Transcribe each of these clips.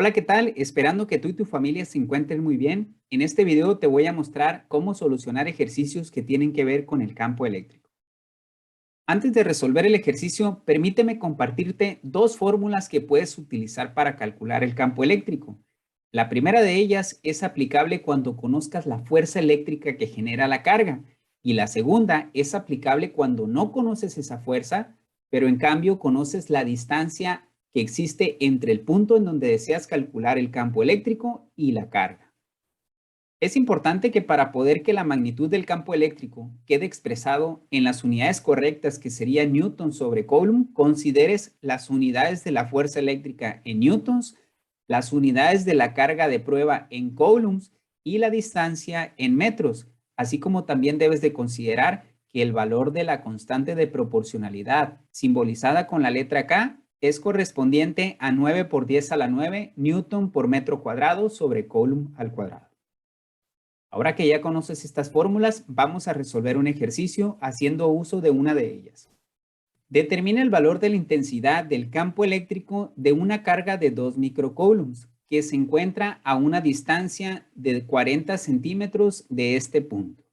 Hola, ¿qué tal? Esperando que tú y tu familia se encuentren muy bien. En este video te voy a mostrar cómo solucionar ejercicios que tienen que ver con el campo eléctrico. Antes de resolver el ejercicio, permíteme compartirte dos fórmulas que puedes utilizar para calcular el campo eléctrico. La primera de ellas es aplicable cuando conozcas la fuerza eléctrica que genera la carga y la segunda es aplicable cuando no conoces esa fuerza, pero en cambio conoces la distancia que existe entre el punto en donde deseas calcular el campo eléctrico y la carga. Es importante que para poder que la magnitud del campo eléctrico quede expresado en las unidades correctas, que sería Newton sobre Coulomb, consideres las unidades de la fuerza eléctrica en newtons, las unidades de la carga de prueba en coulombs y la distancia en metros, así como también debes de considerar que el valor de la constante de proporcionalidad, simbolizada con la letra K, es correspondiente a 9 por 10 a la 9 newton por metro cuadrado sobre coulomb al cuadrado. Ahora que ya conoces estas fórmulas, vamos a resolver un ejercicio haciendo uso de una de ellas. Determina el valor de la intensidad del campo eléctrico de una carga de 2 microcoulombs que se encuentra a una distancia de 40 centímetros de este punto.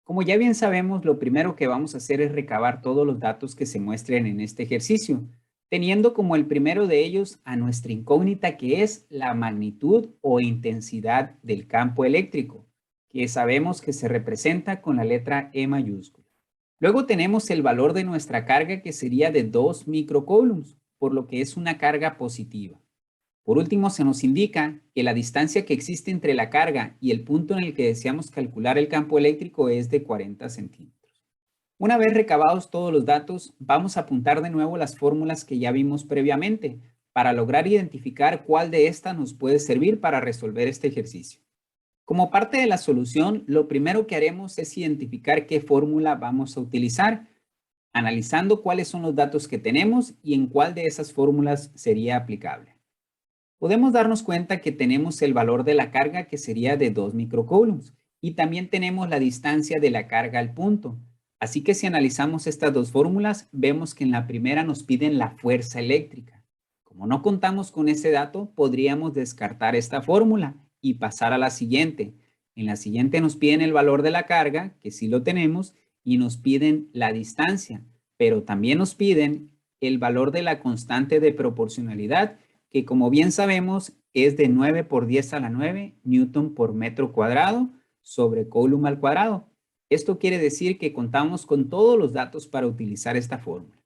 Como ya bien sabemos, lo primero que vamos a hacer es recabar todos los datos que se muestren en este ejercicio, teniendo como el primero de ellos a nuestra incógnita, que es la magnitud o intensidad del campo eléctrico, que sabemos que se representa con la letra E mayúscula. Luego tenemos el valor de nuestra carga, que sería de 2 microcoulombs, por lo que es una carga positiva. Por último, se nos indica que la distancia que existe entre la carga y el punto en el que deseamos calcular el campo eléctrico es de 40 centímetros. Una vez recabados todos los datos, vamos a apuntar de nuevo las fórmulas que ya vimos previamente para lograr identificar cuál de estas nos puede servir para resolver este ejercicio. Como parte de la solución, lo primero que haremos es identificar qué fórmula vamos a utilizar, analizando cuáles son los datos que tenemos y en cuál de esas fórmulas sería aplicable. Podemos darnos cuenta que tenemos el valor de la carga, que sería de 2 microcoulombs, y también tenemos la distancia de la carga al punto. Así que si analizamos estas dos fórmulas, vemos que en la primera nos piden la fuerza eléctrica. Como no contamos con ese dato, podríamos descartar esta fórmula y pasar a la siguiente. En la siguiente nos piden el valor de la carga, que sí lo tenemos, y nos piden la distancia, pero también nos piden el valor de la constante de proporcionalidad, que como bien sabemos es de 9 por 10 a la 9 newton por metro cuadrado sobre coulomb al cuadrado. Esto quiere decir que contamos con todos los datos para utilizar esta fórmula.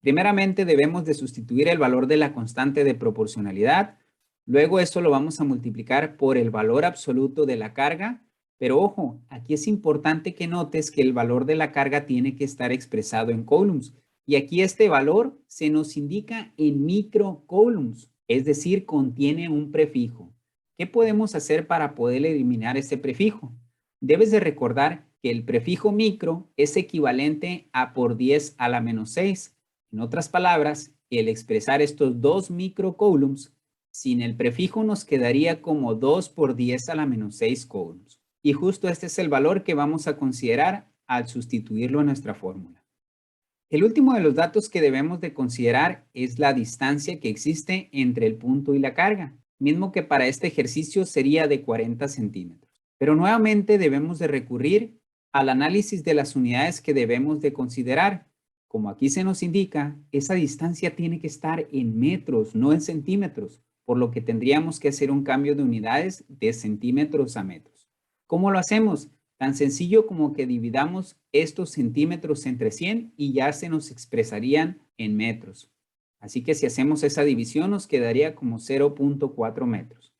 Primeramente debemos de sustituir el valor de la constante de proporcionalidad. Luego esto lo vamos a multiplicar por el valor absoluto de la carga. Pero ojo, aquí es importante que notes que el valor de la carga tiene que estar expresado en coulombs. Y aquí este valor se nos indica en microcoulombs, es decir, contiene un prefijo. ¿Qué podemos hacer para poder eliminar ese prefijo? Debes de recordar que el prefijo micro es equivalente a por 10 a la menos 6. En otras palabras, el expresar estos 2 microcoulombs sin el prefijo nos quedaría como 2 por 10 a la menos 6 coulombs. Y justo este es el valor que vamos a considerar al sustituirlo en nuestra fórmula. El último de los datos que debemos de considerar es la distancia que existe entre el punto y la carga, mismo que para este ejercicio sería de 40 centímetros. Pero nuevamente debemos de recurrir al análisis de las unidades que debemos de considerar. Como aquí se nos indica, esa distancia tiene que estar en metros, no en centímetros, por lo que tendríamos que hacer un cambio de unidades de centímetros a metros. ¿Cómo lo hacemos? Tan sencillo como que dividamos estos centímetros entre 100 y ya se nos expresarían en metros. Así que si hacemos esa división nos quedaría como 0.4 metros.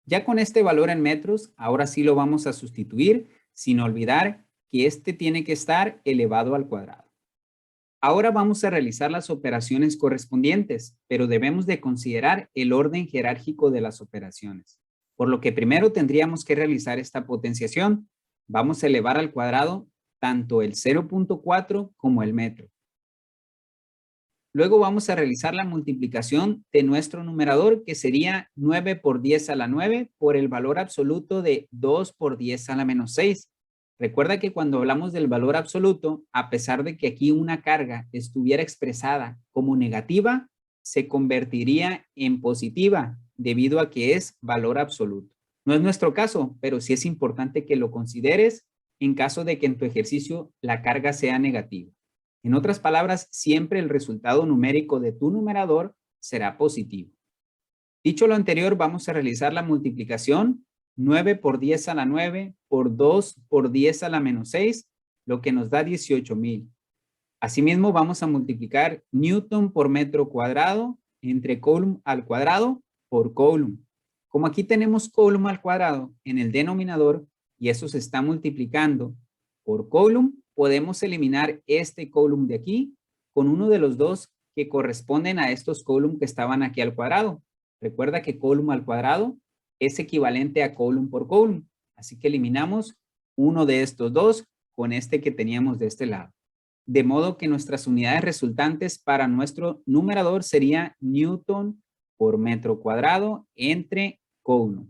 Ya con este valor en metros, ahora sí lo vamos a sustituir sin olvidar que este tiene que estar elevado al cuadrado. Ahora vamos a realizar las operaciones correspondientes, pero debemos de considerar el orden jerárquico de las operaciones. Por lo que primero tendríamos que realizar esta potenciación. Vamos a elevar al cuadrado tanto el 0.4 como el metro. Luego vamos a realizar la multiplicación de nuestro numerador, que sería 9 por 10 a la 9 por el valor absoluto de 2 por 10 a la menos 6. Recuerda que cuando hablamos del valor absoluto, a pesar de que aquí una carga estuviera expresada como negativa, se convertiría en positiva, debido a que es valor absoluto. No es nuestro caso, pero sí es importante que lo consideres en caso de que en tu ejercicio la carga sea negativa. En otras palabras, siempre el resultado numérico de tu numerador será positivo. Dicho lo anterior, vamos a realizar la multiplicación 9 por 10 a la 9 por 2 por 10 a la menos 6, lo que nos da 18,000. Asimismo, vamos a multiplicar Newton por metro cuadrado entre Coulomb al cuadrado por Coulomb. Como aquí tenemos Coulomb al cuadrado en el denominador y eso se está multiplicando por Coulomb, podemos eliminar este Coulomb de aquí con uno de los dos que corresponden a estos Coulomb que estaban aquí al cuadrado. Recuerda que Coulomb al cuadrado es equivalente a Coulomb por Coulomb. Así que eliminamos uno de estos dos con este que teníamos de este lado. De modo que nuestras unidades resultantes para nuestro numerador sería Newton por metro cuadrado entre Coulomb.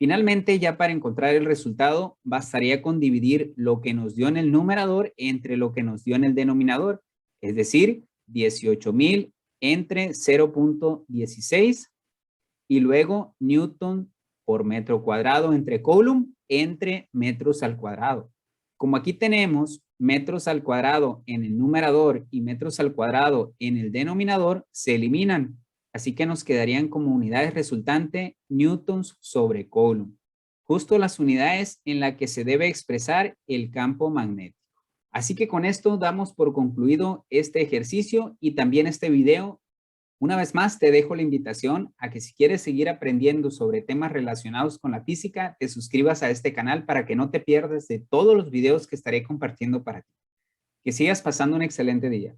Finalmente, ya para encontrar el resultado, bastaría con dividir lo que nos dio en el numerador entre lo que nos dio en el denominador, es decir, 18,000 entre 0.16 y luego Newton por metro cuadrado entre Coulomb entre metros al cuadrado. Como aquí tenemos metros al cuadrado en el numerador y metros al cuadrado en el denominador, se eliminan. Así que nos quedarían como unidades resultante newtons sobre Coulomb. Justo las unidades en las que se debe expresar el campo magnético. Así que con esto damos por concluido este ejercicio y también este video. Una vez más, te dejo la invitación a que si quieres seguir aprendiendo sobre temas relacionados con la física, te suscribas a este canal para que no te pierdas de todos los videos que estaré compartiendo para ti. Que sigas pasando un excelente día.